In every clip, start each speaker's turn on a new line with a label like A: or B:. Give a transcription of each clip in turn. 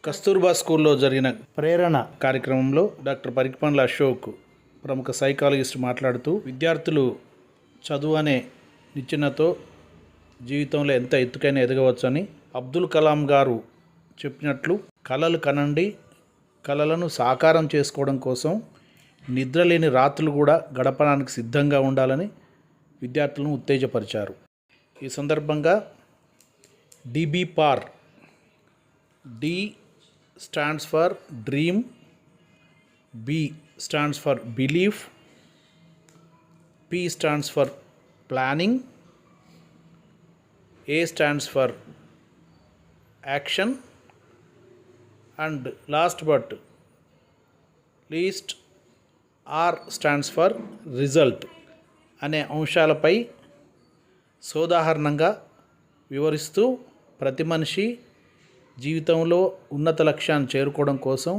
A: కస్తూర్బా స్కూల్లో జరిగిన ప్రేరణ కార్యక్రమంలో డాక్టర్ పరికిపండ్ల అశోక్ ప్రముఖ సైకాలజిస్ట్ మాట్లాడుతూ విద్యార్థులు చదువు అనే నిచ్చెనతో జీవితంలో ఎంత ఎత్తుకైనా ఎదగవచ్చని, అబ్దుల్ కలాం గారు చెప్పినట్లు కలలు కనండి, కలలను సాకారం చేసుకోవడం కోసం నిద్రలేని రాత్రులు కూడా గడపడానికి సిద్ధంగా ఉండాలని విద్యార్థులను ఉత్తేజపరిచారు. ఈ సందర్భంగా DBPAR, D stands for dream, B stands for belief, P stands for planning, A stands for action, and last but least R stands for result అనే అంశాలపై సోదాహరణంగా వివరిస్తూ ప్రతి మనిషి జీవితంలో ఉన్నత లక్ష్యాన్ని చేరుకోవడం కోసం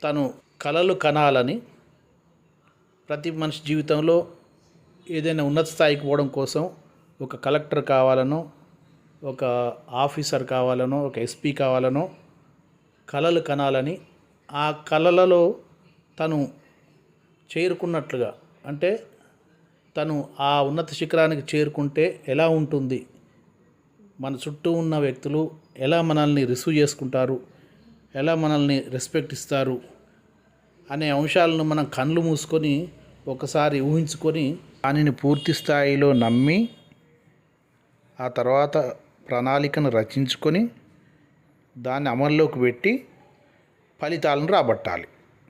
A: తను కలలు కనాలని, ప్రతి మనిషి జీవితంలో ఏదైనా ఉన్నత స్థాయికి పోవడం కోసం ఒక కలెక్టర్ కావాలనో, ఒక ఆఫీసర్ కావాలనో, ఒక SP కావాలనో కలలు కనాలని, ఆ కలలలో తను చేరుకున్నట్లుగా, అంటే తను ఆ ఉన్నత శిఖరానికి చేరుకుంటే ఎలా ఉంటుంది, మన చుట్టూ ఉన్న వ్యక్తులు ఎలా మనల్ని రిసీవ్ చేసుకుంటారు, ఎలా మనల్ని రెస్పెక్ట్ ఇస్తారు అనే అంశాలను మనం కళ్ళు మూసుకొని ఒకసారి ఊహించుకొని దానిని పూర్తి స్థాయిలో నమ్మి ఆ తర్వాత ప్రణాళికను రచించుకొని దాన్ని అమల్లోకి పెట్టి ఫలితాలను రాబట్టాలి.